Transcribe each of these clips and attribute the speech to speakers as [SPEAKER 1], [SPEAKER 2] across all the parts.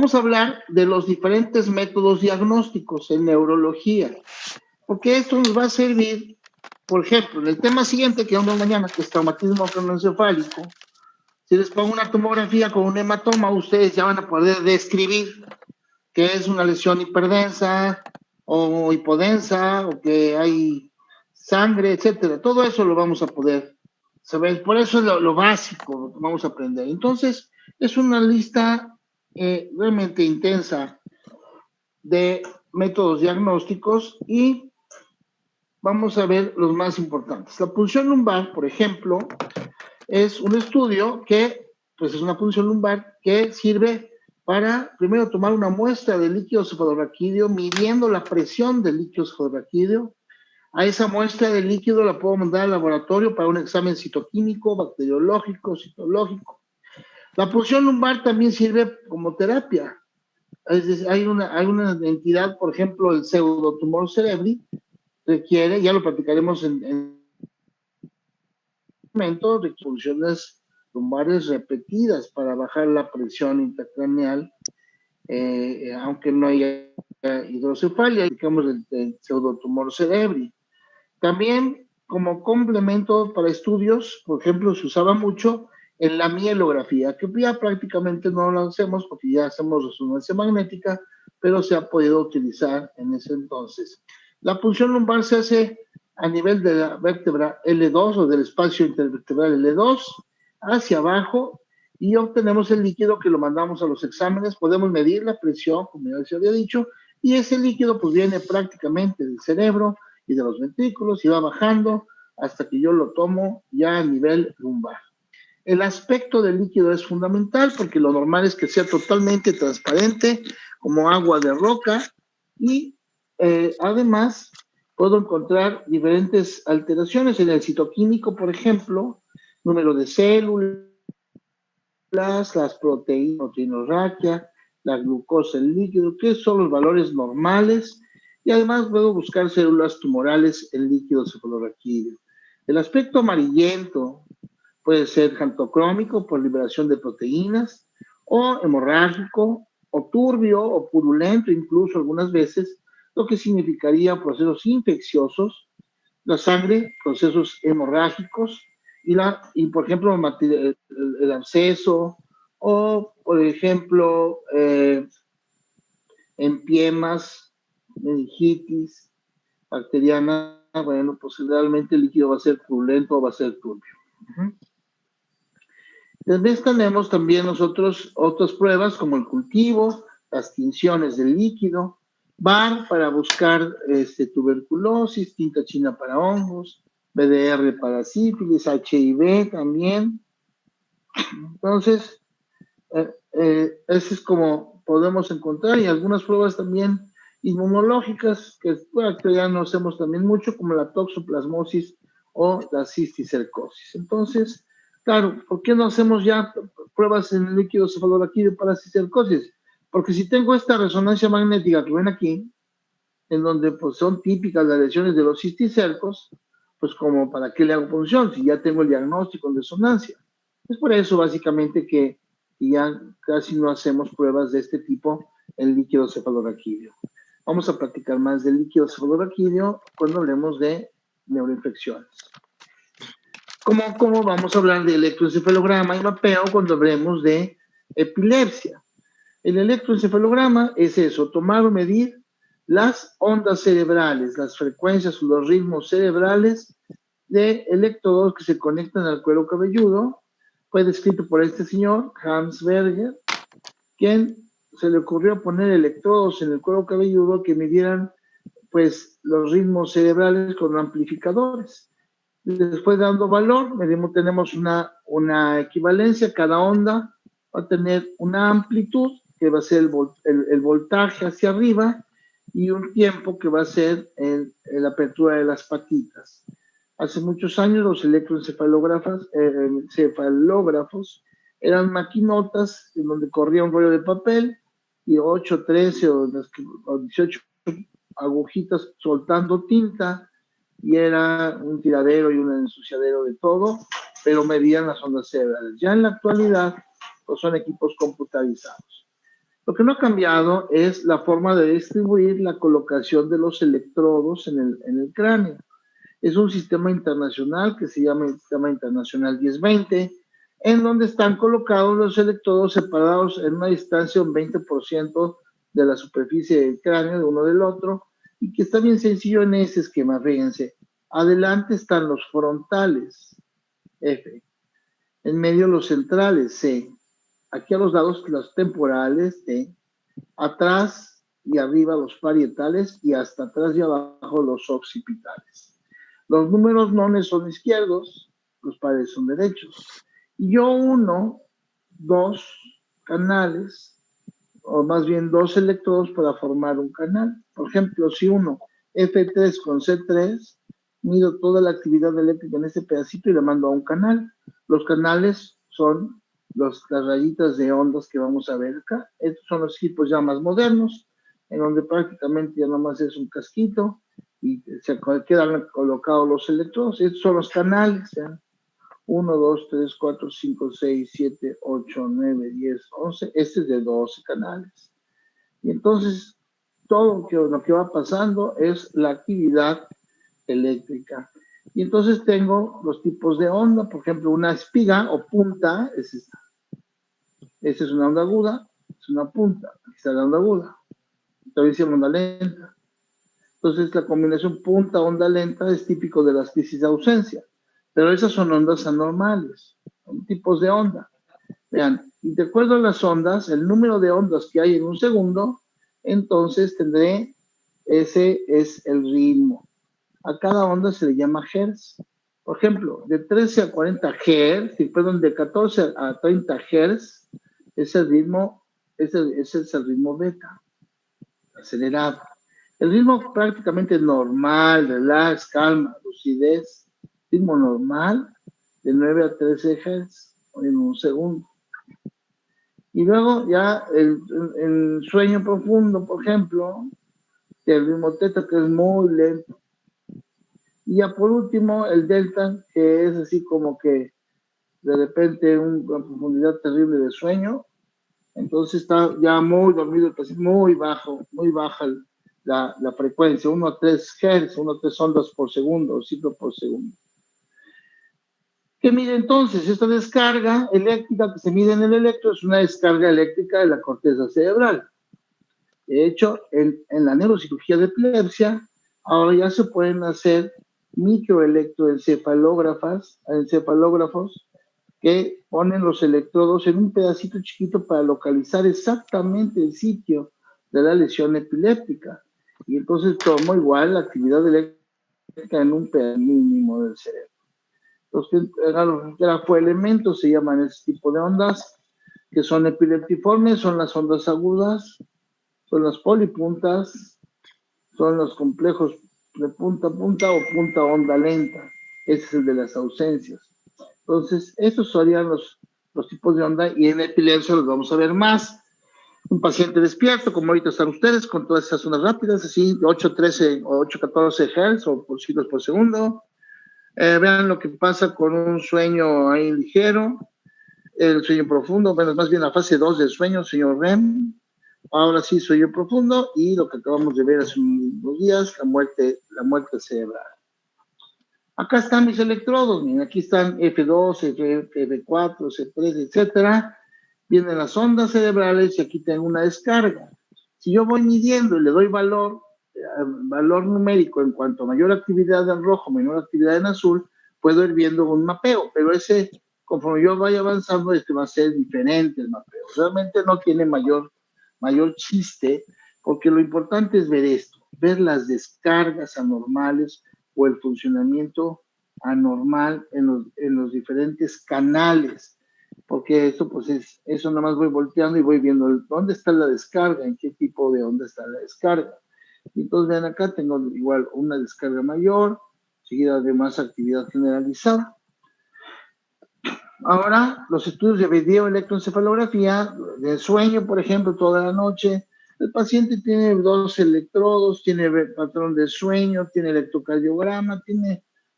[SPEAKER 1] vamos a hablar de los diferentes métodos diagnósticos en neurología, porque esto nos va a servir, por ejemplo, en el tema siguiente que vamos mañana, que es traumatismo craneoencefálico. Si les pongo una tomografía con un hematoma, ustedes ya van a poder describir que es una lesión hiperdensa o hipodensa, o que hay sangre, etcétera. Todo eso lo vamos a poder saber. Por eso es lo básico, lo que vamos a aprender. Entonces, es una lista realmente intensa de métodos diagnósticos y vamos a ver los más importantes. La punción lumbar, por ejemplo, es un estudio que, pues es una punción lumbar que sirve para primero tomar una muestra de líquido cefalorraquídeo midiendo la presión del líquido cefalorraquídeo. A esa muestra de líquido la puedo mandar al laboratorio para un examen citoquímico, bacteriológico, citológico. La punción lumbar también sirve como terapia. Es decir, hay una entidad, por ejemplo, el pseudotumor cerebri, requiere, ya lo platicaremos en momento, de funciones lumbares repetidas para bajar la presión intracraneal, aunque no haya hidrocefalia, digamos el pseudotumor cerebri. También como complemento para estudios, por ejemplo, se usaba mucho en la mielografía, que ya prácticamente no lo hacemos porque ya hacemos resonancia magnética, pero se ha podido utilizar en ese entonces. La punción lumbar se hace a nivel de la vértebra L2 o del espacio intervertebral L2 hacia abajo y obtenemos el líquido que lo mandamos a los exámenes. Podemos medir la presión, como ya se había dicho, y ese líquido pues viene prácticamente del cerebro y de los ventrículos y va bajando hasta que yo lo tomo ya a nivel lumbar. El aspecto del líquido es fundamental porque lo normal es que sea totalmente transparente, como agua de roca, y además puedo encontrar diferentes alteraciones en el citoquímico, por ejemplo, número de células, las proteínas, proteinorraquia, la glucosa, el líquido, que son los valores normales, y además puedo buscar células tumorales en líquido cefalorraquídeo. El aspecto amarillento puede ser xantocrómico por liberación de proteínas, o hemorrágico, o turbio, o purulento, incluso algunas veces, lo que significaría procesos infecciosos, la sangre, procesos hemorrágicos, y por ejemplo, el absceso, o por ejemplo, empiemas, meningitis bacteriana. Bueno, pues realmente el líquido va a ser purulento o va a ser turbio. Después tenemos también nosotros otras pruebas como el cultivo, las tinciones del líquido, VAR para buscar tuberculosis, tinta china para hongos, BDR para sífilis, HIV también. Entonces, ese es como podemos encontrar, y algunas pruebas también inmunológicas que bueno, ya no hacemos también mucho, como la toxoplasmosis o la cisticercosis. Entonces, claro, ¿por qué no hacemos ya pruebas en el líquido cefalorraquídeo para cisticercosis? Porque si tengo esta resonancia magnética que ven aquí, en donde pues son típicas las lesiones de los cisticercos, pues como para qué le hago punción si ya tengo el diagnóstico en resonancia. Es por eso básicamente que ya casi no hacemos pruebas de este tipo en líquido cefalorraquídeo. Vamos a practicar más del líquido cefalorraquídeo cuando hablemos de neuroinfecciones. ¿Cómo vamos a hablar de electroencefalograma y mapeo cuando hablemos de epilepsia? El electroencefalograma es eso, tomar o medir las ondas cerebrales, las frecuencias o los ritmos cerebrales de electrodos que se conectan al cuero cabelludo. Fue descrito por este señor, Hans Berger, quien se le ocurrió poner electrodos en el cuero cabelludo que midieran pues, los ritmos cerebrales con amplificadores. Después dando valor, tenemos una equivalencia, cada onda va a tener una amplitud, que va a ser el voltaje hacia arriba, y un tiempo que va a ser la apertura de las patitas. Hace muchos años los electroencefalógrafos eran maquinotas en donde corría un rollo de papel y 8, 13 o 18 agujitas soltando tinta, y era un tiradero y un ensuciadero de todo, pero medían las ondas cerebrales. Ya en la actualidad pues son equipos computarizados. Lo que no ha cambiado es la forma de distribuir la colocación de los electrodos en el cráneo. Es un sistema internacional que se llama el Sistema Internacional 1020, en donde están colocados los electrodos separados en una distancia de un 20% de la superficie del cráneo de uno del otro, y que está bien sencillo en ese esquema, fíjense. Adelante están los frontales, F. En medio los centrales, C. Aquí a los lados los temporales, T. Atrás y arriba los parietales y hasta atrás y abajo los occipitales. Los números nones son izquierdos, los pares son derechos. Y yo uno, dos canales, o más bien dos electrodos para formar un canal. Por ejemplo, si uno F3 con C3, mido toda la actividad eléctrica en este pedacito y la mando a un canal. Los canales son las rayitas de ondas que vamos a ver acá. Estos son los equipos ya más modernos, en donde prácticamente ya nomás es un casquito y se quedan colocados los electrodos. Estos son los canales, ¿ya? 1, 2, 3, 4, 5, 6, 7, 8, 9, 10, 11. Este es de 12 canales. Y entonces, todo lo que va pasando es la actividad eléctrica. Y entonces tengo los tipos de onda, por ejemplo, una espiga o punta, es esta. Esta es una onda aguda, es una punta, aquí está la onda aguda. También se llama onda lenta. Entonces, la combinación punta-onda lenta es típico de las crisis de ausencia. Pero esas son ondas anormales, son tipos de onda. Vean, y de acuerdo a las ondas, el número de ondas que hay en un segundo, entonces tendré, ese es el ritmo. A cada onda se le llama hertz. Por ejemplo, de 13 a 40 hertz, perdón, de 14 a 30 hertz, es el ritmo, ese es el ritmo beta, acelerado. El ritmo prácticamente normal, relax, calma, lucidez, ritmo normal, de 9 a 13 Hz en un segundo. Y luego ya el sueño profundo, por ejemplo, el ritmo teta, que es muy lento. Y ya por último, el delta, que es así como que de repente una profundidad terrible de sueño. Entonces está ya muy dormido, muy bajo, muy baja la frecuencia, 1 a 3 Hz, 1 a 3 ondas por segundo, ciclo por segundo. ¿Qué mide entonces? Esta descarga eléctrica que se mide en el electro es una descarga eléctrica de la corteza cerebral. De hecho, en la neurocirugía de epilepsia, ahora ya se pueden hacer microelectroencefalógrafos que ponen los electrodos en un pedacito chiquito para localizar exactamente el sitio de la lesión epiléptica. Y entonces tomo igual la actividad eléctrica en un pedacito mínimo del cerebro. Los grafoelementos se llaman ese tipo de ondas, que son epileptiformes, son las ondas agudas, son las polipuntas, son los complejos de punta a punta o punta onda lenta. Ese es el de las ausencias. Entonces, estos serían los tipos de onda y en epilepsia los vamos a ver más. Un paciente despierto, como ahorita están ustedes, con todas esas ondas rápidas, así, 8.13 o 8.14 Hz o por ciclos por segundo. Vean lo que pasa con un sueño ahí ligero, el sueño profundo, bueno, más bien la fase 2 del sueño, sueño REM. Ahora sí, sueño profundo y lo que acabamos de ver hace unos días, la muerte cerebral. Acá están mis electrodos, miren, aquí están F2, F4, C3, etcétera. Vienen las ondas cerebrales y aquí tengo una descarga. Si yo voy midiendo y le doy valor numérico en cuanto a mayor actividad en rojo, menor actividad en azul, puedo ir viendo un mapeo, pero ese, conforme yo vaya avanzando, va a ser diferente el mapeo. Realmente no tiene mayor chiste, porque lo importante es ver esto, ver las descargas anormales o el funcionamiento anormal en los diferentes canales, porque esto pues eso nada más voy volteando y voy viendo dónde está la descarga, en qué tipo de onda está la descarga. Y entonces vean acá, tengo igual una descarga mayor, seguida de más actividad generalizada. Ahora, los estudios de videoelectroencefalografía, de sueño, por ejemplo, toda la noche, el paciente tiene 2 electrodos, tiene patrón de sueño, tiene electrocardiograma,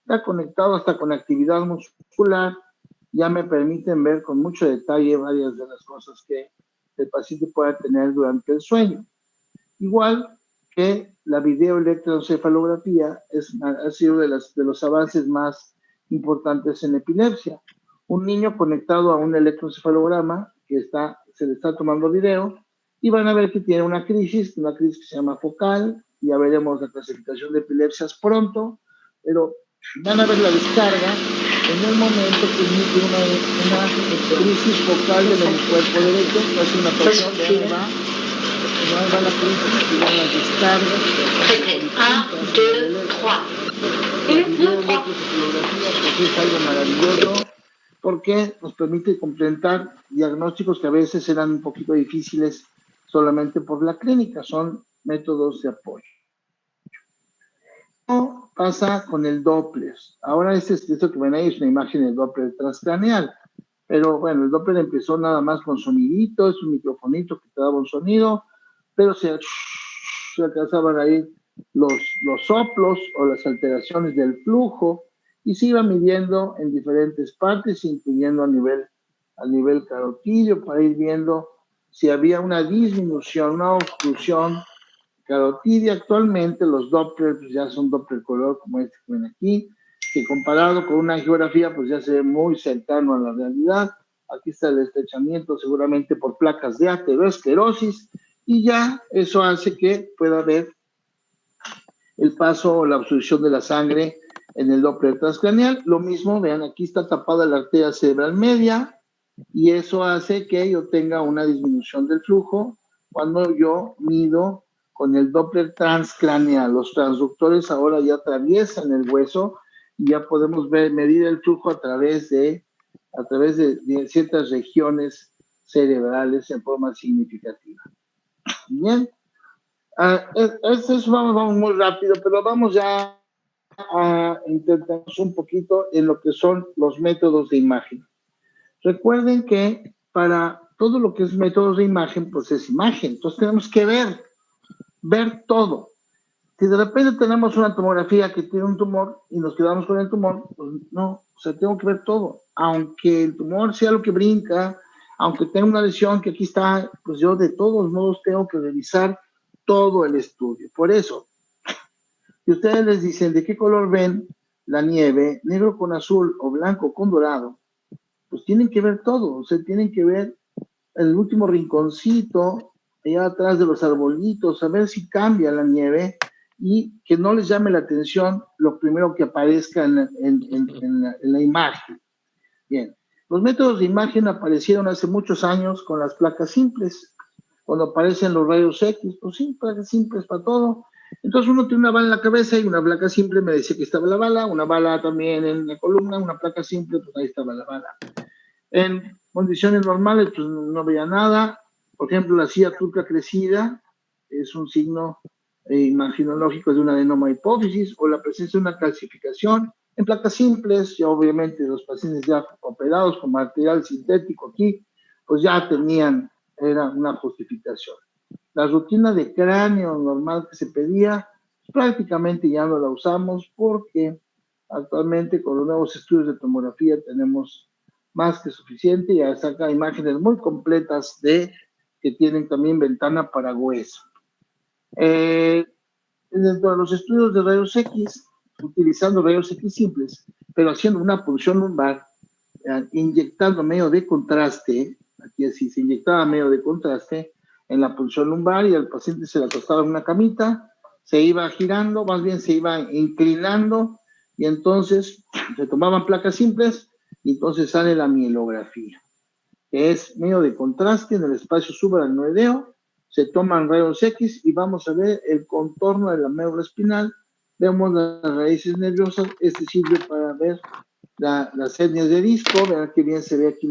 [SPEAKER 1] está conectado hasta con actividad muscular. Ya me permiten ver con mucho detalle varias de las cosas que el paciente pueda tener durante el sueño. Igual que la videoelectroencefalografía ha sido de los avances más importantes en epilepsia. Un niño conectado a un electroencefalograma se le está tomando video y van a ver que tiene una crisis que se llama focal. Ya veremos la clasificación de epilepsias pronto, pero van a ver la descarga en el momento que inicia una crisis focal del hemisferio derecho, que hace una presión, va la crisis y van las descargas. Pues es algo maravilloso porque nos permite complementar diagnósticos que a veces eran un poquito difíciles solamente por la clínica, son métodos de apoyo. ¿Cómo pasa con el Doppler? Ahora esto que ven ahí es una imagen del Doppler transcraneal, pero bueno, el Doppler empezó nada más con sonidito, es un microfonito que te daba un sonido, pero se alcanzaban ahí los soplos o las alteraciones del flujo y se iba midiendo en diferentes partes, incluyendo a nivel carotidio, para ir viendo si había una disminución, una obstrucción carotidia. Actualmente los Doppler pues ya son Doppler color como este que ven aquí, que comparado con una angiografía pues ya se ve muy cercano a la realidad. Aquí está el estrechamiento seguramente por placas de aterosclerosis y ya eso hace que pueda haber el paso o la obstrucción de la sangre en el Doppler transcraneal. Lo mismo, vean, aquí está tapada la arteria cerebral media y eso hace que yo tenga una disminución del flujo cuando yo mido con el Doppler transcraneal. Los transductores ahora ya atraviesan el hueso y ya podemos medir el flujo a través de ciertas regiones cerebrales en forma significativa. Bien. Vamos muy rápido, pero vamos ya a intentar un poquito en lo que son los métodos de imagen. Recuerden que para todo lo que es métodos de imagen, pues es imagen. Entonces tenemos que ver todo. Si de repente tenemos una tomografía que tiene un tumor y nos quedamos con el tumor, pues no, o sea, tengo que ver todo. Aunque el tumor sea lo que brinca, aunque tenga una lesión que aquí está, pues yo de todos modos tengo que revisar todo el estudio. Por eso, si ustedes les dicen de qué color ven la nieve, negro con azul o blanco con dorado, pues tienen que ver todo, o sea, tienen que ver el último rinconcito, allá atrás de los arbolitos, a ver si cambia la nieve y que no les llame la atención lo primero que aparezca en la imagen. Bien, los métodos de imagen aparecieron hace muchos años con las placas simples. Cuando aparecen los rayos X, pues sí, placas simples para todo. Entonces uno tiene una bala en la cabeza y una placa simple, me decía que estaba la bala, una bala también en la columna, una placa simple, pues ahí estaba la bala. En condiciones normales, pues no veía nada. Por ejemplo, la silla turca crecida es un signo imaginológico de una adenoma hipófisis o la presencia de una calcificación. En placas simples, ya obviamente los pacientes ya operados con material sintético aquí, pues ya era una justificación. La rutina de cráneo normal que se pedía, prácticamente ya no la usamos porque actualmente con los nuevos estudios de tomografía tenemos más que suficiente y saca imágenes muy completas que tienen también ventana para hueso. Dentro de los estudios de rayos X, utilizando rayos X simples, pero haciendo una punción lumbar, inyectando medio de contraste, aquí así se inyectaba medio de contraste en la punción lumbar y al paciente se le acostaba en una camita, se iba girando, más bien se iba inclinando y entonces se tomaban placas simples y entonces sale la mielografía, que es medio de contraste en el espacio subaracnoideo, se toman rayos X y vamos a ver el contorno de la médula espinal, vemos las raíces nerviosas, este sirve para ver las hernias de disco, vean que bien se ve aquí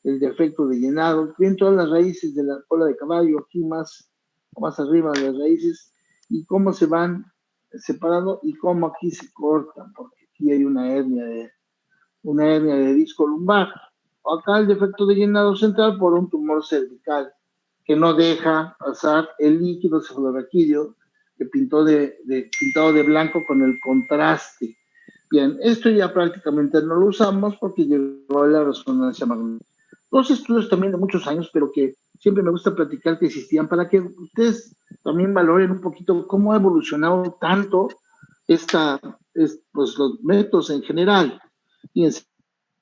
[SPEAKER 1] el defecto de llenado, bien todas las raíces de la cola de caballo, aquí más arriba de las raíces, y cómo se van separando y cómo aquí se cortan, porque aquí hay una hernia de disco lumbar. Acá el defecto de llenado central por un tumor cervical que no deja pasar el líquido cefalorraquídeo que pintado de blanco con el contraste. Bien, esto ya prácticamente no lo usamos porque llegó la resonancia magnética. dos estudios también de muchos años, pero que siempre me gusta platicar que existían para que ustedes también valoren un poquito cómo ha evolucionado tanto pues, los métodos en general. Fíjense,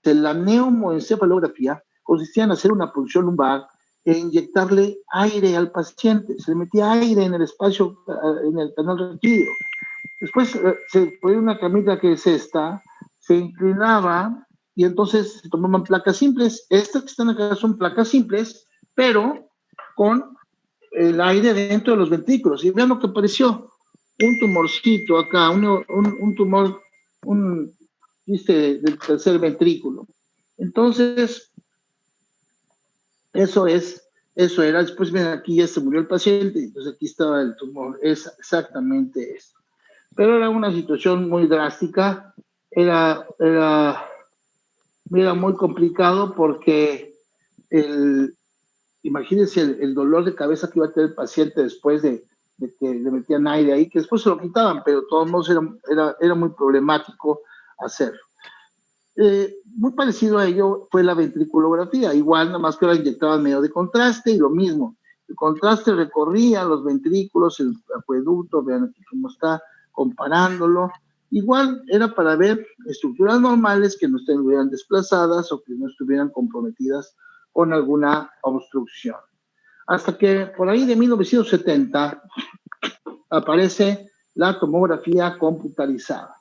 [SPEAKER 1] la neumoencefalografía consistía en hacer una punción lumbar e inyectarle aire al paciente. Se le metía aire en el espacio, en el canal requerido. Después se ponía una camita que es esta, se inclinaba y entonces se tomaban placas simples. Estas que están acá son placas simples, pero con el aire dentro de los ventrículos. Y vean lo que apareció. Un tumorcito acá, un tumor, del tercer ventrículo. Entonces, eso era. Después, ven, aquí ya se murió el paciente, entonces aquí estaba el tumor. Es exactamente esto. Pero era una situación muy drástica, era muy complicado porque imagínense el dolor de cabeza que iba a tener el paciente después de que le metían aire ahí, que después se lo quitaban, pero de todos modos era muy problemático hacerlo. Muy parecido a ello fue la ventriculografía, igual, nada más que ahora inyectaban medio de contraste y lo mismo. El contraste recorría los ventrículos, el acueducto, vean aquí cómo está, comparándolo. Igual era para ver estructuras normales que no estuvieran desplazadas o que no estuvieran comprometidas con alguna obstrucción. Hasta que por ahí de 1970 aparece la tomografía computarizada.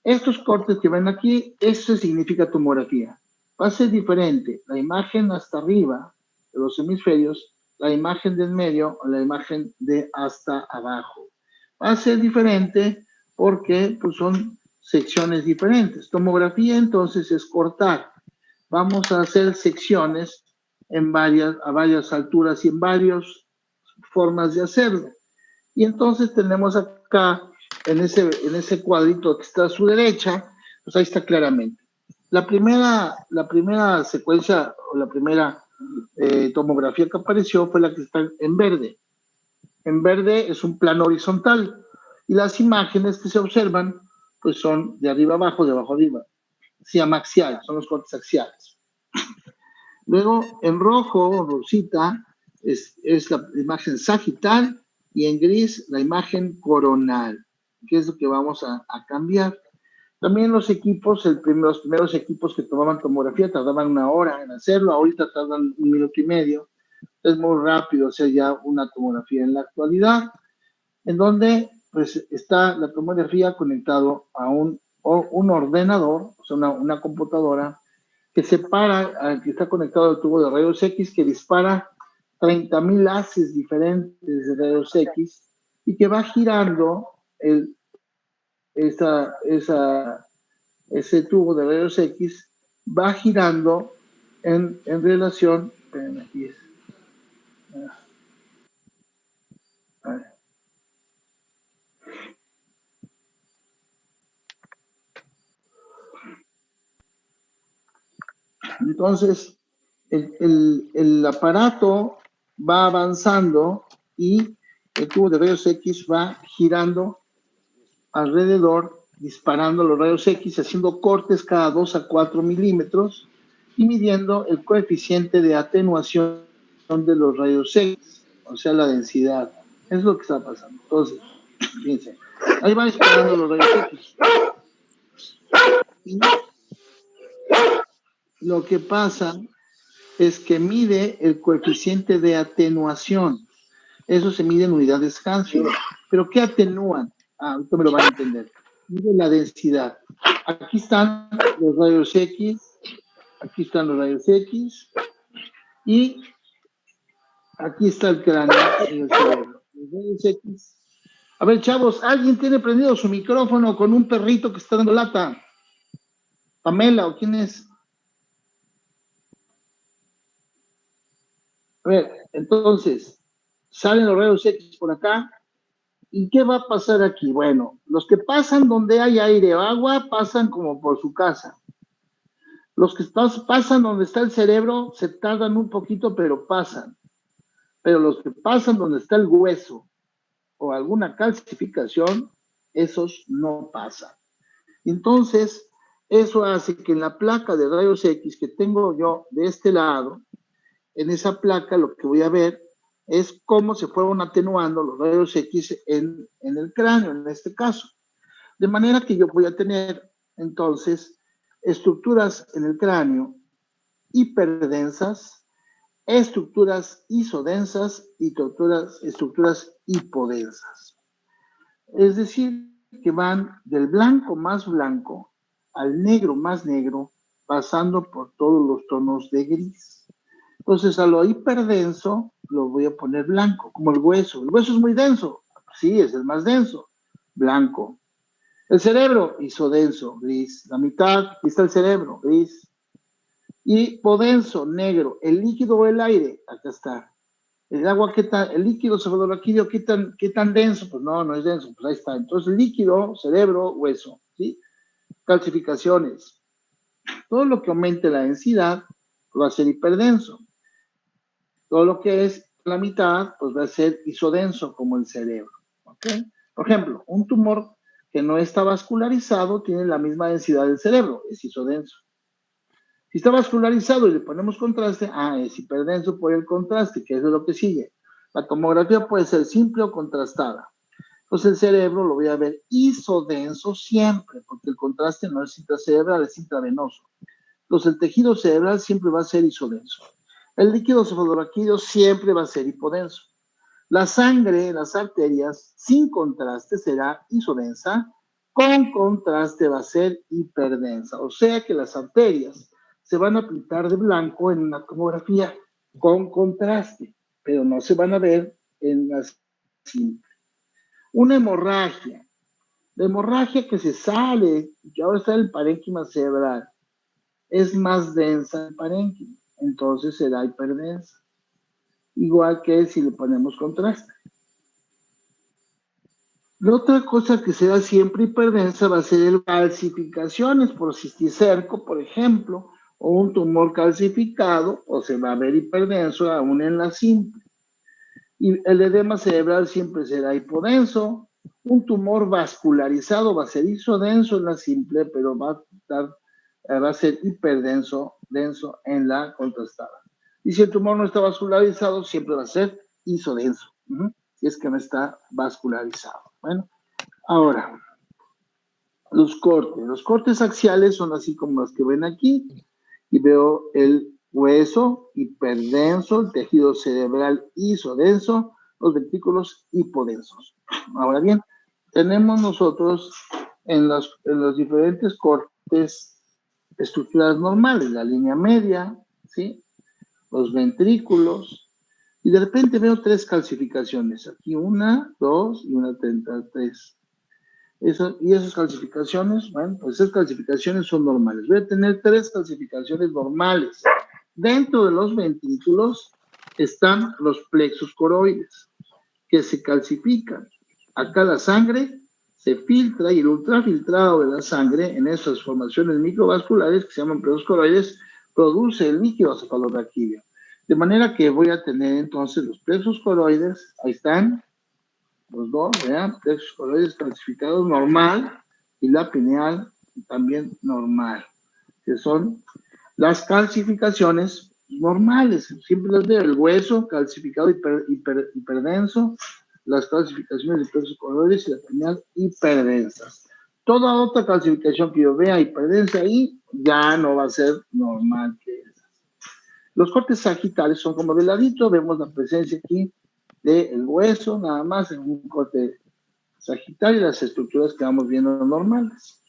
[SPEAKER 1] Estos cortes que ven aquí, eso significa tomografía. Va a ser diferente la imagen hasta arriba de los hemisferios, la imagen del medio o la imagen de hasta abajo. Va a ser diferente porque pues, son secciones diferentes. Tomografía entonces es cortar. Vamos a hacer secciones a varias alturas y en varias formas de hacerlo. Y entonces tenemos acá, en ese cuadrito que está a su derecha, pues ahí está claramente. La primera secuencia o la primera tomografía que apareció fue la que está en verde. En verde es un plano horizontal y las imágenes que se observan pues son de arriba abajo, de abajo arriba. Se llama axial, son los cortes axiales. Luego en rojo, rosita, es la imagen sagital y en gris la imagen coronal, que es lo que vamos a cambiar. También los equipos, los primeros equipos que tomaban tomografía tardaban 1 hora en hacerlo, ahorita tardan 1 minuto y medio. Es muy rápido hacer ya una tomografía en la actualidad, en donde pues está la tomografía conectado a un ordenador, o sea, una computadora, que que está conectado al tubo de rayos X, que dispara 30,000 haces diferentes de rayos X y que va girando ese tubo de rayos X, va girando en relación. Aquí es. Entonces, el aparato va avanzando y el tubo de rayos X va girando alrededor, disparando los rayos X, haciendo cortes cada 2 a 4 milímetros y midiendo el coeficiente de atenuación de los rayos X, o sea, la densidad. Es lo que está pasando. Entonces, fíjense, ahí va disparando los rayos X. Y lo que pasa es que mide el coeficiente de atenuación. Eso se mide en unidades Hansfield. ¿Pero qué atenúan? Ahorita me lo van a entender. Mide la densidad. Aquí están los rayos X, aquí están los rayos X, y aquí está el cráneo en el cerebro. Los rayos X. A ver, chavos, ¿alguien tiene prendido su micrófono con un perrito que está dando lata? ¿Pamela o quién es? A ver, entonces, salen los rayos X por acá. ¿Y qué va a pasar aquí? Bueno, los que pasan donde hay aire o agua pasan como por su casa. Los que pasan donde está el cerebro se tardan un poquito, pero pasan. Pero los que pasan donde está el hueso o alguna calcificación, esos no pasan. Entonces, Eso hace que en la placa de rayos X que tengo yo de este lado, en esa placa lo que voy a ver es cómo se fueron atenuando los rayos X en el cráneo, en este caso. De manera que yo voy a tener, entonces, estructuras en el cráneo hiperdensas, estructuras isodensas y estructuras hipodensas. Es decir, que van del blanco más blanco al negro más negro, pasando por todos los tonos de gris. Entonces, a lo hiperdenso lo voy a poner blanco, como el hueso. El hueso es muy denso. Sí, es el más denso. Blanco. El cerebro, isodenso, gris. La mitad, aquí está el cerebro, gris. Hipodenso, negro. El líquido o el aire, acá está. El agua, el líquido cefalorraquídeo, ¿qué tan denso? Pues no es denso, pues ahí está. Entonces, líquido, cerebro, hueso, ¿sí? Calcificaciones. Todo lo que aumente la densidad va a ser hiperdenso. Todo lo que es la mitad, pues va a ser isodenso, como el cerebro, ¿ok? Por ejemplo, un tumor que no está vascularizado tiene la misma densidad del cerebro, es isodenso. Si está vascularizado y le ponemos contraste, es hiperdenso por el contraste, que es lo que sigue. La tomografía puede ser simple o contrastada. Entonces el cerebro lo voy a ver isodenso siempre, porque el contraste no es intracerebral, es intravenoso. Entonces el tejido cerebral siempre va a ser isodenso. El líquido cefalorraquídeo siempre va a ser hipodenso. La sangre, las arterias, sin contraste será isodensa, con contraste va a ser hiperdensa. O sea que las arterias se van a pintar de blanco en una tomografía con contraste, pero no se van a ver en la simple. Una hemorragia. La hemorragia que se sale, que ahora está en el parénquima cerebral, es más densa el parénquima, entonces será hiperdensa. Igual que si le ponemos contraste. La otra cosa que será siempre hiperdensa va a ser el calcificaciones por cisticerco, por ejemplo, o un tumor calcificado, o se va a ver hiperdenso aún en la simple. Y el edema cerebral siempre será hipodenso. Un tumor vascularizado va a ser isodenso en la simple, pero va a ser hiperdenso en la contrastada. Y si el tumor no está vascularizado, siempre va a ser isodenso, si es que no está vascularizado. Bueno, ahora, los cortes. Los cortes axiales son así como los que ven aquí, y veo el hueso hiperdenso, el tejido cerebral isodenso, los ventrículos hipodensos. Ahora bien, tenemos nosotros en los diferentes cortes estructuras normales, la línea media, ¿sí? Los ventrículos, y de repente veo 3 calcificaciones, aquí 1, 2 y una 33. Y esas calcificaciones, bueno, pues esas calcificaciones son normales. Voy a tener 3 calcificaciones normales. Dentro de los ventrículos están los plexos coroides, que se calcifican. Acá la sangre se filtra y el ultrafiltrado de la sangre en esas formaciones microvasculares que se llaman plexos coroides produce el líquido cefalorraquídeo. De manera que voy a tener entonces los plexos coroides, ahí están, los dos, vean, plexos coroides calcificados normal y la pineal también normal, que son las calcificaciones normales, siempre las veo, el hueso calcificado hiperdenso, las calcificaciones de plexos coroides y la pineal hiperdensas. Toda otra calcificación que yo vea hiperdensa ahí ya no va a ser normal que esas. Los cortes sagitales son como de ladito, vemos la presencia aquí del hueso, nada más en un corte sagital y las estructuras que vamos viendo normales.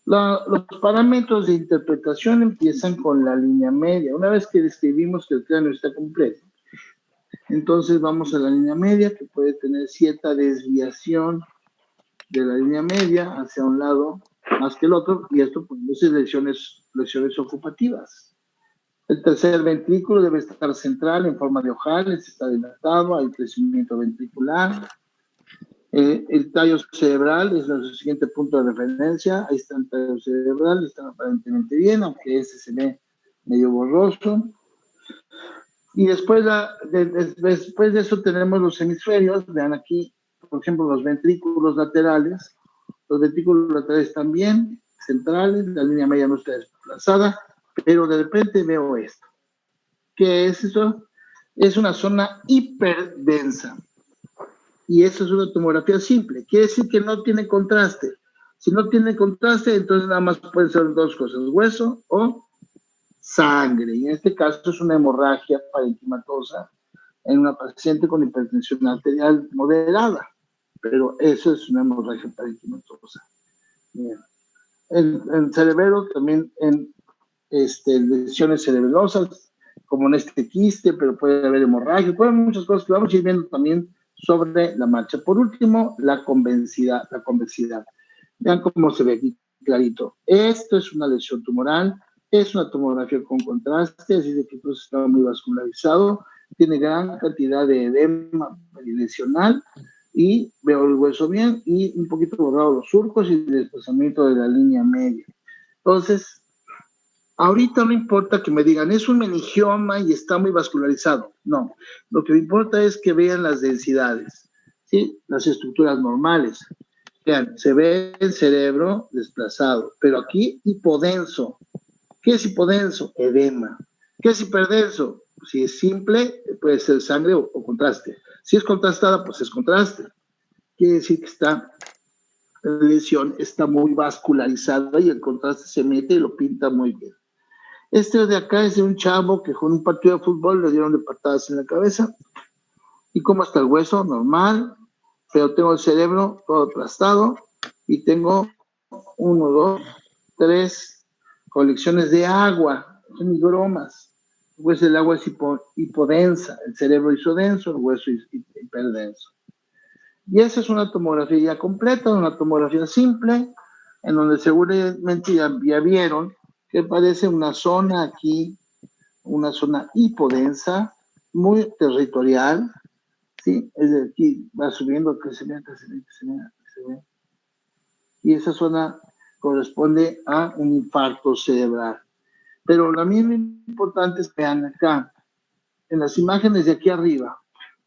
[SPEAKER 1] Los parámetros de interpretación empiezan con la línea media. Una vez que describimos que el cráneo está completo, entonces vamos a la línea media, que puede tener cierta desviación de la línea media hacia un lado más que el otro, y esto produce lesiones ocupativas. El tercer ventrículo debe estar central en forma de ojales, está dilatado, hay crecimiento ventricular. El tallo cerebral es nuestro siguiente punto de referencia. Ahí está el tallo cerebral, está aparentemente bien, aunque ese se ve medio borroso. Y después de eso tenemos los hemisferios. Vean aquí, por ejemplo, los ventrículos laterales. Los ventrículos laterales están bien, centrales, la línea media no está desplazada, pero de repente veo esto. ¿Qué es eso? Es una zona hiperdensa. Y eso es una tomografía simple. Quiere decir que no tiene contraste. Si no tiene contraste, entonces nada más pueden ser dos cosas, hueso o sangre. Y en este caso es una hemorragia parenquimatosa en una paciente con hipertensión arterial moderada. Pero eso es una hemorragia parenquimatosa. Bien. En cerebelo también en lesiones cerebelosas, como en este quiste, pero puede haber hemorragia, puede haber muchas cosas que vamos a ir viendo también sobre la marcha. Por último, la convexidad. Vean cómo se ve aquí clarito. Esto es una lesión tumoral, es una tomografía con contraste, así de que pues, está muy vascularizado, tiene gran cantidad de edema lesional, y veo el hueso bien, y un poquito borrado los surcos y el desplazamiento de la línea media. Entonces, ahorita no importa que me digan, es un meningioma y está muy vascularizado. No, lo que me importa es que vean las densidades, ¿sí? Las estructuras normales. Vean, se ve el cerebro desplazado, pero aquí hipodenso. ¿Qué es hipodenso? Edema. ¿Qué es hiperdenso? Si es simple, puede ser sangre o contraste. Si es contrastada, pues es contraste. Quiere decir que la lesión está muy vascularizada y el contraste se mete y lo pinta muy bien. Este de acá es de un chavo que con un partido de fútbol le dieron de patadas en la cabeza. ¿Y cómo está el hueso? Normal, pero tengo el cerebro todo aplastado y tengo 1, 2, 3 colecciones de agua, son bromas. Pues el agua es hipodensa, el cerebro isodenso, el hueso hiperdenso. Y esa es una tomografía ya completa, una tomografía simple, en donde seguramente ya vieron que parece una zona aquí, una zona hipodensa, muy territorial, ¿sí? Es de aquí, va subiendo, crecimiento. Y esa zona corresponde a un infarto cerebral. Pero lo mismo importante es que vean acá, en las imágenes de aquí arriba,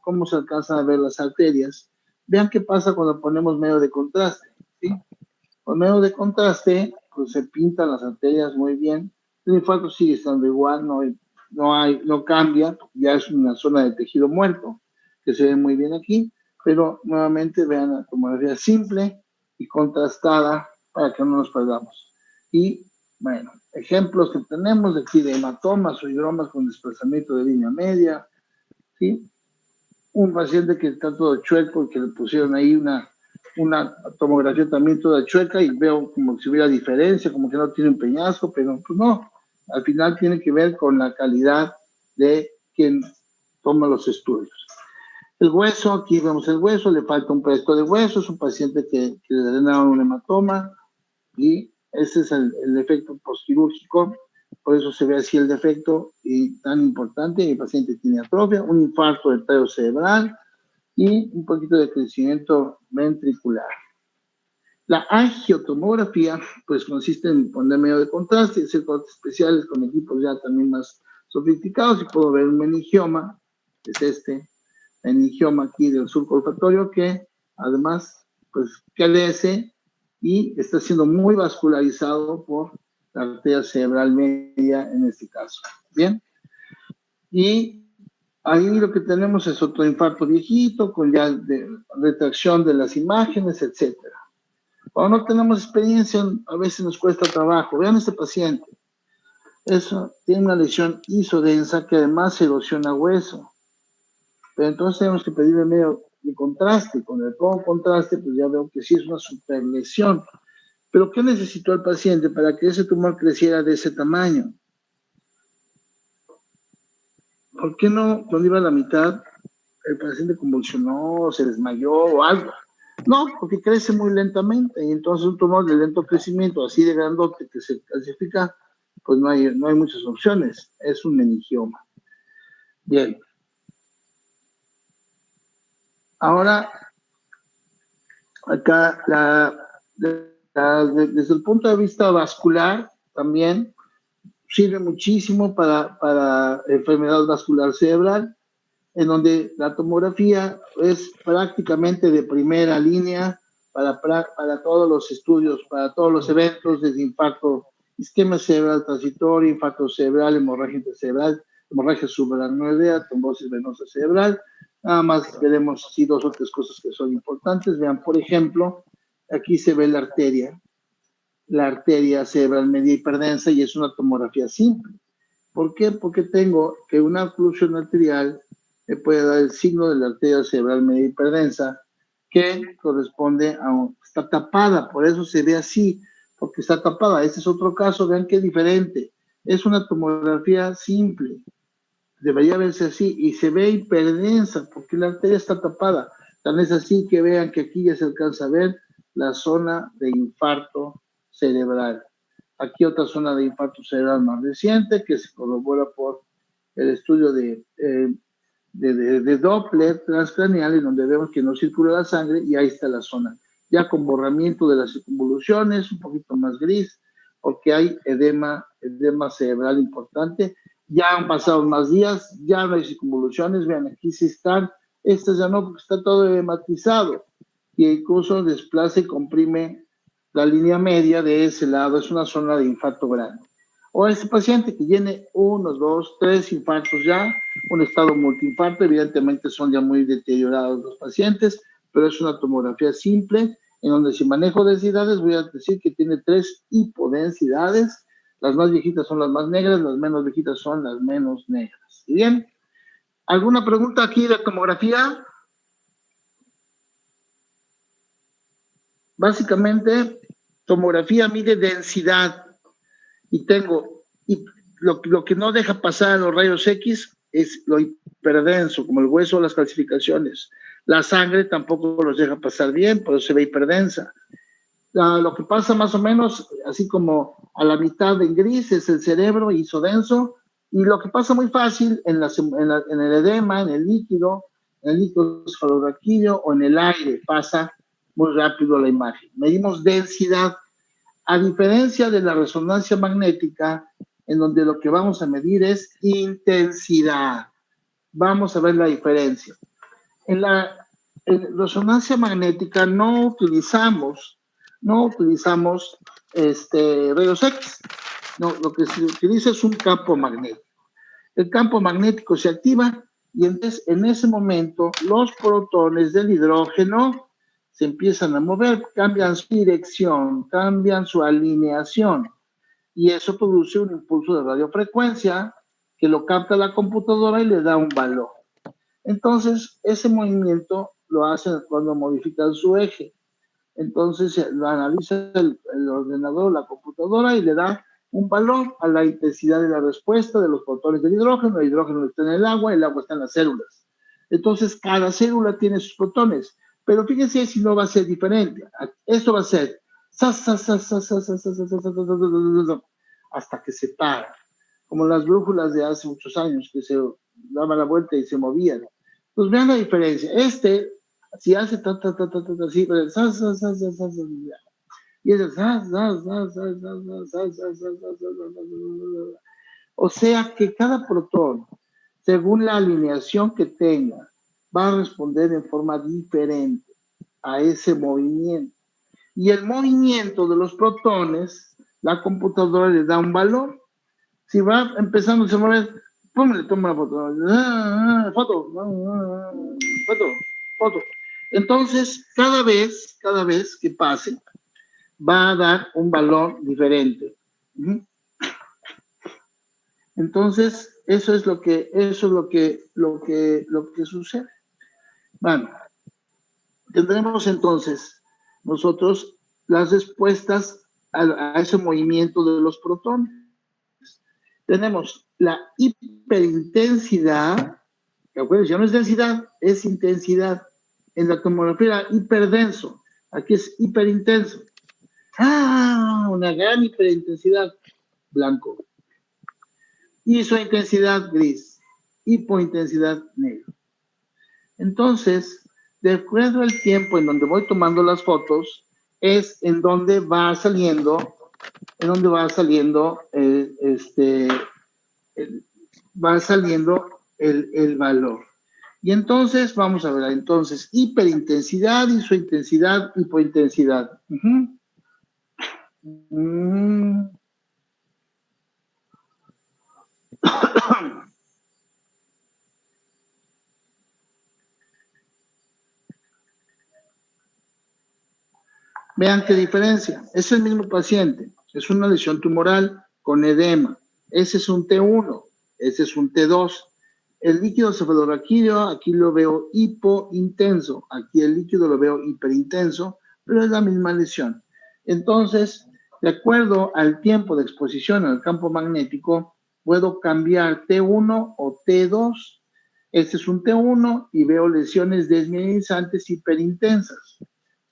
[SPEAKER 1] cómo se alcanzan a ver las arterias. Vean qué pasa cuando ponemos medio de contraste, ¿sí? Con medio de contraste, pues se pintan las arterias muy bien. El infarto sigue estando igual, no cambia, ya es una zona de tejido muerto, que se ve muy bien aquí, pero nuevamente vean la tomografía simple y contrastada para que no nos perdamos. Y bueno, ejemplos que tenemos de aquí de hematomas o hidromas con desplazamiento de línea media, ¿sí? Un paciente que está todo chueco y que le pusieron ahí una tomografía también toda chueca y veo como si hubiera diferencia, como que no tiene un peñasco, pero pues no, al final tiene que ver con la calidad de quien toma los estudios. El hueso, aquí vemos el hueso, le falta un pedazo de hueso, es un paciente que le drenaron un hematoma y ese es el efecto postquirúrgico, por eso se ve así el defecto y tan importante. El paciente tiene atrofia, un infarto del tallo cerebral y un poquito de crecimiento ventricular. La angiotomografía, pues consiste en poner medio de contraste y hacer cortes especiales con equipos ya también más sofisticados, y puedo ver un meningioma, es este meningioma aquí del surco olfatorio, que además pues crece y está siendo muy vascularizado por la arteria cerebral media en este caso. Bien, y ahí lo que tenemos es otro infarto viejito con ya retracción de las imágenes, etcétera. Cuando no tenemos experiencia, a veces nos cuesta trabajo. Vean este paciente. Eso tiene una lesión isodensa que además erosiona hueso. Pero entonces tenemos que pedirle medio de contraste. Con el poco contraste, pues ya veo que sí es una superlesión. Pero ¿qué necesitó el paciente para que ese tumor creciera de ese tamaño? ¿Por qué no, cuando iba a la mitad, el paciente convulsionó, se desmayó o algo? No, porque crece muy lentamente, y entonces un tumor de lento crecimiento, así de grandote que se calcifica, pues no hay muchas opciones, es un meningioma. Bien. Ahora, acá, desde el punto de vista vascular, también sirve muchísimo para enfermedad vascular cerebral, en donde la tomografía es prácticamente de primera línea para todos los estudios, para todos los eventos, desde infarto, isquemia cerebral transitorio, infarto cerebral, hemorragia intracerebral, hemorragia subaracnoidea, trombosis venosa cerebral. Nada más veremos así 2 o 3 cosas que son importantes. Vean, por ejemplo, aquí se ve la arteria cerebral media hiperdensa, y es una tomografía simple. ¿Por qué? Porque tengo que una oclusión arterial me puede dar el signo de la arteria cerebral media hiperdensa, que corresponde está tapada, por eso se ve así, porque está tapada. Este es otro caso, vean qué diferente. Es una tomografía simple, debería verse así, y se ve hiperdensa, porque la arteria está tapada. Tan es así que vean que aquí ya se alcanza a ver la zona de infarto cerebral. Aquí otra zona de infarto cerebral más reciente, que se corrobora por el estudio de Doppler transcraneal, en donde vemos que no circula la sangre, y ahí está la zona. Ya con borramiento de las circunvoluciones, un poquito más gris, porque hay edema cerebral importante. Ya han pasado más días, ya no hay circunvoluciones, vean, aquí sí están, estas ya no, porque está todo edematizado, y incluso desplaza y comprime la línea media de ese lado, es una zona de infarto grande. O ese paciente que tiene 1, 2, 3 infartos ya, un estado multiinfarto, evidentemente son ya muy deteriorados los pacientes, pero es una tomografía simple, en donde si manejo densidades voy a decir que tiene 3 hipodensidades. Las más viejitas son las más negras, las menos viejitas son las menos negras. ¿Bien? ¿Alguna pregunta aquí de tomografía? Básicamente, tomografía mide densidad, y lo que no deja pasar a los rayos X es lo hiperdenso, como el hueso o las calcificaciones. La sangre tampoco los deja pasar bien, por eso se ve hiperdensa. Lo que pasa más o menos, así como a la mitad en gris, es el cerebro isodenso, y lo que pasa muy fácil en el edema, en el líquido cefalorraquídeo o en el aire, pasa muy rápido la imagen. Medimos densidad, a diferencia de la resonancia magnética, en donde lo que vamos a medir es intensidad. Vamos a ver la diferencia. En resonancia magnética no utilizamos rayos X. No, lo que se utiliza es un campo magnético. El campo magnético se activa, y entonces en ese momento los protones del hidrógeno se empiezan a mover, cambian su dirección, cambian su alineación, y eso produce un impulso de radiofrecuencia que lo capta la computadora y le da un valor. Entonces, ese movimiento lo hacen cuando modifican su eje. Entonces, lo analiza el ordenador, la computadora, y le da un valor a la intensidad de la respuesta de los protones del hidrógeno. El hidrógeno está en el agua está en las células. Entonces, cada célula tiene sus protones. Pero fíjense si no va a ser diferente. Esto va a ser hasta que se para, como las brújulas de hace muchos años, que se daban la vuelta y se movían. Pues vean la diferencia. Si hace así, y es o sea que cada protón, según la alineación que tenga, va a responder en forma diferente a ese movimiento. Y el movimiento de los protones, la computadora le da un valor. Si va empezando a mover, ¡pum!, le toma una foto. Foto. Entonces, cada vez que pase, va a dar un valor diferente. Entonces, eso es lo que sucede. Bueno, tendremos entonces nosotros las respuestas a ese movimiento de los protones. Tenemos la hiperintensidad, que acuérdense, ya no es densidad, es intensidad. En la tomografía hiperdenso, aquí es hiperintenso. Una gran hiperintensidad, blanco. Isointensidad, gris. Hipointensidad, negro. Entonces, de acuerdo al tiempo en donde voy tomando las fotos, es en donde va saliendo el valor. Y entonces, vamos a ver, entonces, hiperintensidad, isointensidad, hipointensidad. Vean qué diferencia. Es el mismo paciente. Es una lesión tumoral con edema. Ese es un T1, ese es un T2. El líquido cefalorraquídeo, aquí lo veo hipointenso. Aquí el líquido lo veo hiperintenso, pero es la misma lesión. Entonces, de acuerdo al tiempo de exposición al campo magnético, puedo cambiar T1 o T2. Este es un T1 y veo lesiones desmineralizantes hiperintensas.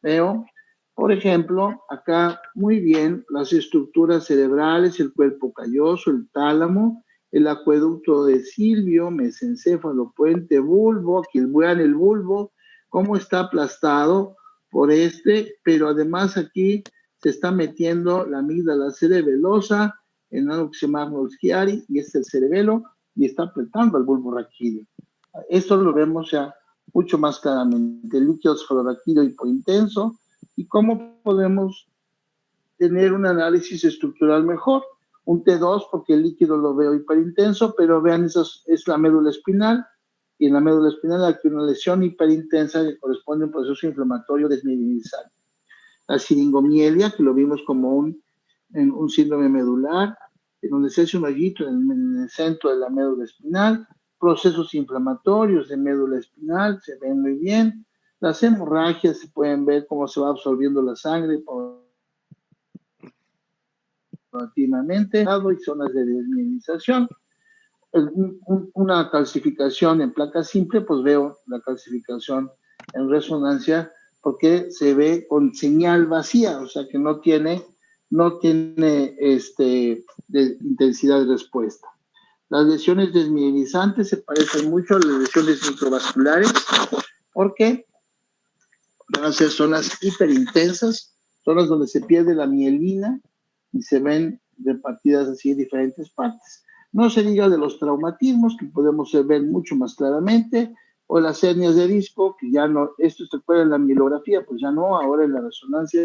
[SPEAKER 1] Veo, por ejemplo, acá muy bien las estructuras cerebrales, el cuerpo calloso, el tálamo, el acueducto de Silvio, mesencéfalo, puente, bulbo, aquí vean el bulbo, cómo está aplastado por pero además aquí se está metiendo la amígdala cerebelosa en algo que se llama Golgiari, y es el cerebelo, y está apretando el bulbo raquídeo. Esto lo vemos ya mucho más claramente, el líquido cefalorraquídeo hipointenso, y cómo podemos tener un análisis estructural mejor. Un T2 porque el líquido lo veo hiperintenso, pero vean, eso es la médula espinal, y en la médula espinal hay una lesión hiperintensa que corresponde a un proceso inflamatorio desmineralizante. La siringomielia, que lo vimos como un síndrome medular, en donde se hace un hoyito en el centro de la médula espinal, procesos inflamatorios de médula espinal, se ven muy bien. Las hemorragias se pueden ver cómo se va absorbiendo la sangre paulatinamente, y zonas de desmineralización. Una calcificación en placa simple, pues veo la calcificación en resonancia porque se ve con señal vacía, o sea que no tiene de intensidad de respuesta. Las lesiones desmineralizantes se parecen mucho a las lesiones microvasculares porque van a ser zonas hiperintensas, zonas donde se pierde la mielina y se ven repartidas así en diferentes partes. No se diga de los traumatismos, que podemos ver mucho más claramente, o las hernias de disco, que ya no, esto se puede en la mielografía, pues ya no, ahora en la resonancia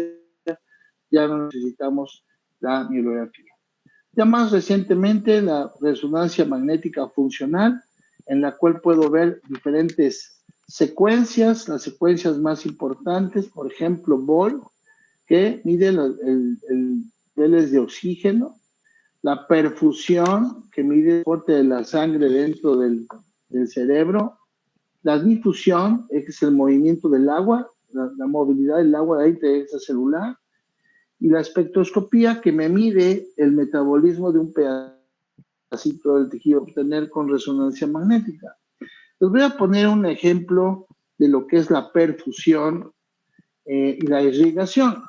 [SPEAKER 1] ya no necesitamos la mielografía. Ya más recientemente la resonancia magnética funcional, en la cual puedo ver diferentes secuencias, las secuencias más importantes, por ejemplo, BOL, que mide el niveles de oxígeno, la perfusión, que mide el corte de la sangre dentro del cerebro, la difusión, que es el movimiento del agua, la movilidad del agua intracelular, y la espectroscopía, que me mide el metabolismo de un pedacito del tejido a obtener con resonancia magnética. Les voy a poner un ejemplo de lo que es la perfusión y la irrigación.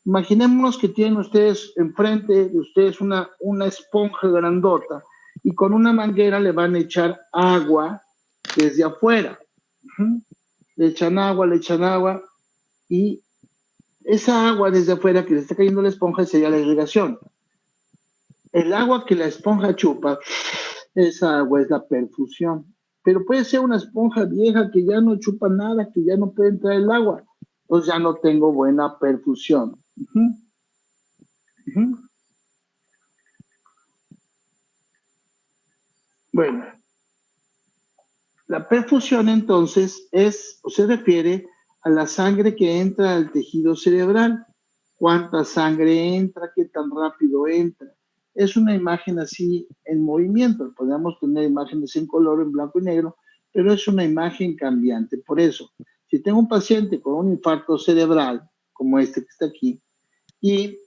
[SPEAKER 1] Imaginémonos que tienen ustedes enfrente de ustedes una esponja grandota y con una manguera le van a echar agua desde afuera. Le echan agua y esa agua desde afuera que le está cayendo la esponja sería la irrigación. El agua que la esponja chupa, esa agua es la perfusión. Pero puede ser una esponja vieja que ya no chupa nada, que ya no puede entrar el agua. Entonces ya no tengo buena perfusión. Bueno, la perfusión entonces se refiere a la sangre que entra al tejido cerebral. ¿Cuánta sangre entra? ¿Qué tan rápido entra? Es una imagen así en movimiento. Podemos tener imágenes en color, en blanco y negro, pero es una imagen cambiante. Por eso, si tengo un paciente con un infarto cerebral, como este que está aquí, y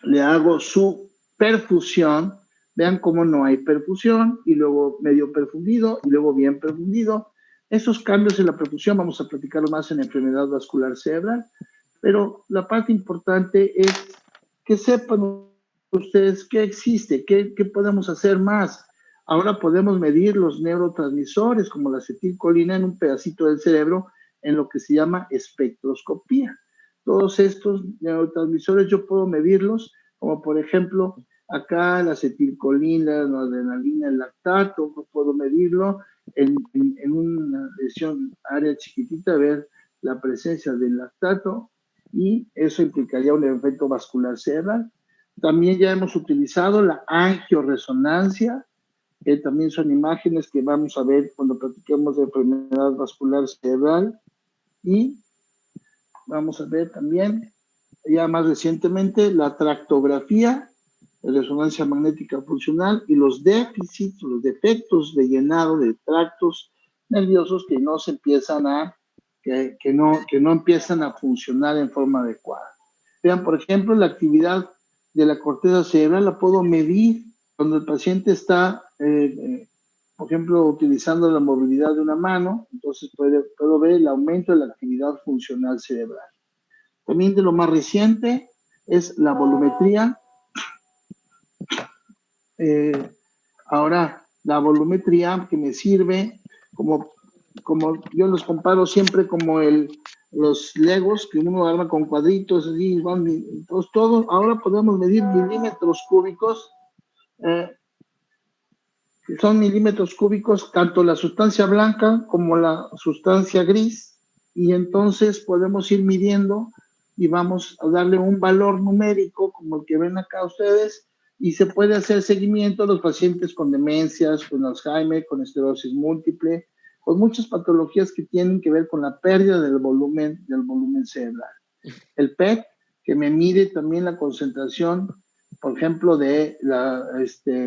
[SPEAKER 1] le hago su perfusión, vean cómo no hay perfusión, y luego medio perfundido, y luego bien perfundido. Esos cambios en la perfusión vamos a platicar más en enfermedad vascular cerebral, pero la parte importante es que sepan ustedes qué existe, qué podemos hacer más. Ahora podemos medir los neurotransmisores como la acetilcolina en un pedacito del cerebro en lo que se llama espectroscopía. Todos estos neurotransmisores yo puedo medirlos, como por ejemplo acá la acetilcolina, la adrenalina, el lactato, puedo medirlo, en una lesión área chiquitita, ver la presencia del lactato, y eso implicaría un efecto vascular cerebral. También ya hemos utilizado la angioresonancia, que también son imágenes que vamos a ver cuando platiquemos de enfermedad vascular cerebral, y vamos a ver también, ya más recientemente, la tractografía, la resonancia magnética funcional, y los déficits, los defectos de llenado de tractos nerviosos que no se empiezan a, que no empiezan a funcionar en forma adecuada. Vean, por ejemplo, la actividad de la corteza cerebral la puedo medir cuando el paciente está, por ejemplo, utilizando la movilidad de una mano, entonces puedo ver el aumento de la actividad funcional cerebral. También de lo más reciente es la volumetría. Ahora, la volumetría que me sirve como yo los comparo siempre como los legos que uno arma con cuadritos, así, entonces todos, ahora podemos medir milímetros cúbicos, que son milímetros cúbicos, tanto la sustancia blanca como la sustancia gris, y entonces podemos ir midiendo y vamos a darle un valor numérico, como el que ven acá ustedes, y se puede hacer seguimiento a los pacientes con demencias, con Alzheimer, con esclerosis múltiple, con muchas patologías que tienen que ver con la pérdida del volumen cerebral. El PET, que me mide también la concentración, por ejemplo, de la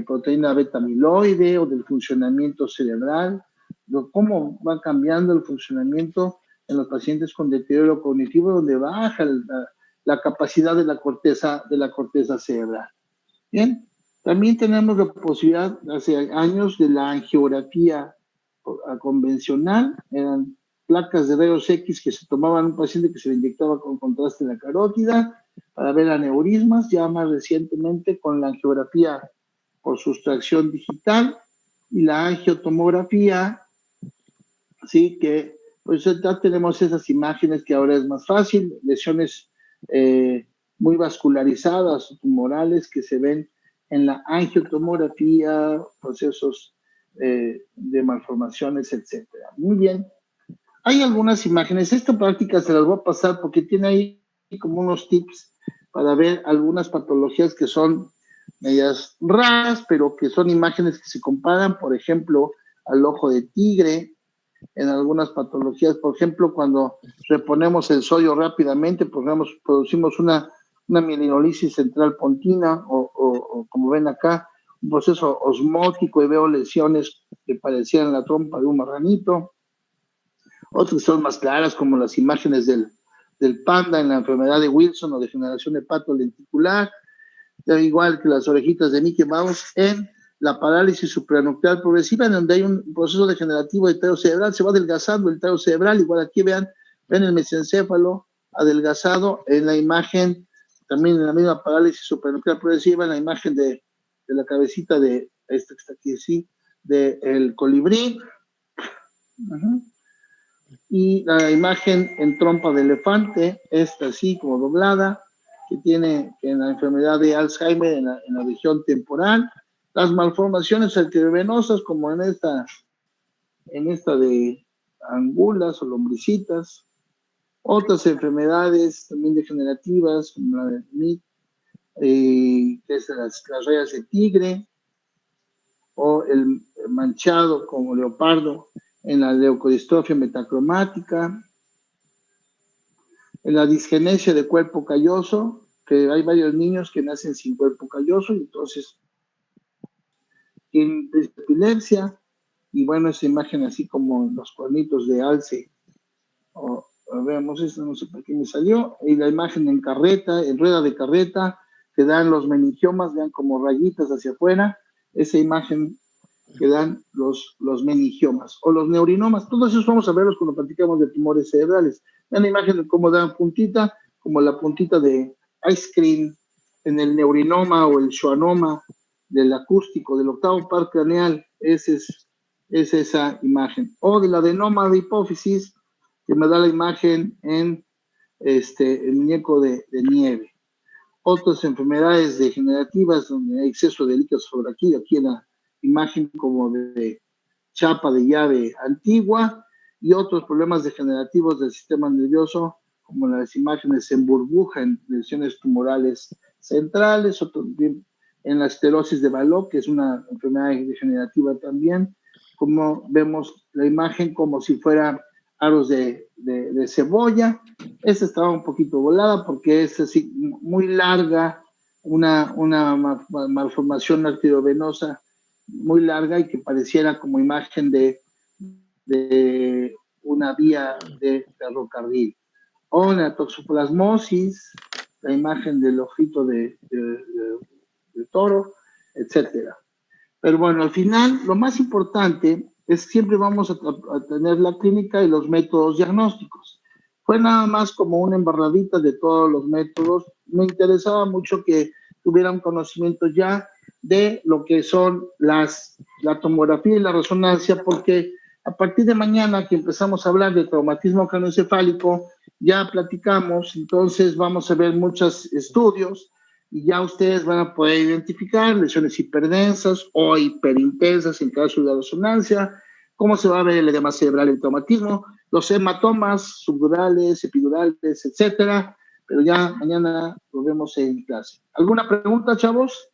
[SPEAKER 1] proteína beta amiloide o del funcionamiento cerebral, cómo va cambiando el funcionamiento en los pacientes con deterioro cognitivo, donde baja la capacidad de la corteza cerebral. Bien, también tenemos la posibilidad hace años de la angiografía convencional, eran placas de rayos X que se tomaban un paciente que se le inyectaba con contraste en la carótida para ver aneurismas, ya más recientemente con la angiografía por sustracción digital y la angiotomografía, sí, que pues ya tenemos esas imágenes que ahora es más fácil, lesiones muy vascularizadas o tumorales que se ven en la angiotomografía, procesos de malformaciones, etcétera. Muy bien. Hay algunas imágenes. Esta práctica se las voy a pasar porque tiene ahí como unos tips para ver algunas patologías que son medias raras, pero que son imágenes que se comparan, por ejemplo, al ojo de tigre, en algunas patologías. Por ejemplo, cuando reponemos el sodio rápidamente, producimos una mielinolisis central pontina, o como ven acá, un proceso osmótico, y veo lesiones que parecían la trompa de un marranito. Otras son más claras, como las imágenes del panda en la enfermedad de Wilson o degeneración hepatolenticular, igual que las orejitas de Mickey Mouse en la parálisis supranuclear progresiva, en donde hay un proceso degenerativo del tallo cerebral, se va adelgazando el tallo cerebral. Igual aquí ven el mesencéfalo adelgazado en la imagen, también en la misma parálisis supranuclear progresiva, en la imagen de la cabecita de esta que está aquí, sí, del colibrí. Y la imagen en trompa de elefante, esta así como doblada, que tiene en la enfermedad de Alzheimer en la región temporal. Las malformaciones arteriovenosas, como en esta de angulas o lombricitas. Otras enfermedades también degenerativas, como la de MIT, que es las rayas de tigre, o el manchado como leopardo en la leucodistrofia metacromática, en la disgenesia de cuerpo calloso, que hay varios niños que nacen sin cuerpo calloso y entonces tienen epilepsia. Y bueno, esa imagen así como los cuernitos de alce, vemos esto, no sé por qué me salió, y la imagen en carreta, en rueda de carreta, que dan los meningiomas, vean como rayitas hacia afuera, esa imagen que dan los meningiomas o los neurinomas. Todos esos vamos a verlos cuando platicamos de tumores cerebrales. Vean la imagen de cómo dan puntita, como la puntita de ice cream en el neurinoma o el schwannoma del acústico, del octavo par craneal. Es esa imagen. O de la adenoma de hipófisis, que me da la imagen en el muñeco de nieve. Otras enfermedades degenerativas donde hay exceso de líquidos sobre aquí en la imagen como de chapa de llave antigua y otros problemas degenerativos del sistema nervioso, como las imágenes en burbuja en lesiones tumorales centrales, o también en la esclerosis de Valot, que es una enfermedad degenerativa también, como vemos la imagen como si fuera aros de cebolla. Esta estaba un poquito volada porque es así muy larga, una malformación arteriovenosa muy larga y que pareciera como imagen de una vía de ferrocarril. O la toxoplasmosis, la imagen del ojito de toro, etcétera. Pero bueno, al final, lo más importante es siempre vamos a tener la clínica y los métodos diagnósticos. Fue nada más como una embarradita de todos los métodos. Me interesaba mucho que tuvieran conocimiento ya de lo que son la tomografía y la resonancia, porque a partir de mañana que empezamos a hablar de traumatismo craneoencefálico, ya platicamos, entonces vamos a ver muchos estudios y ya ustedes van a poder identificar lesiones hiperdensas o hiperintensas en caso de la resonancia, cómo se va a ver el edema cerebral y el traumatismo, los hematomas subdurales, epidurales, etcétera, pero ya mañana lo vemos en clase. ¿Alguna pregunta, chavos?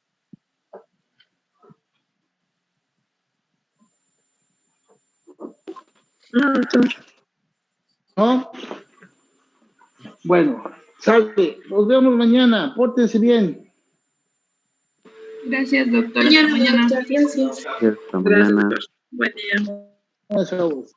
[SPEAKER 2] No, doctor.
[SPEAKER 1] ¿No? Bueno, sale. Nos vemos mañana. Pórtense bien.
[SPEAKER 3] Gracias, doctor.
[SPEAKER 2] Mañana,
[SPEAKER 3] Hasta mañana.
[SPEAKER 2] doctor, gracias.
[SPEAKER 4] Hasta mañana.
[SPEAKER 2] Buen día.
[SPEAKER 1] Gracias, chavos.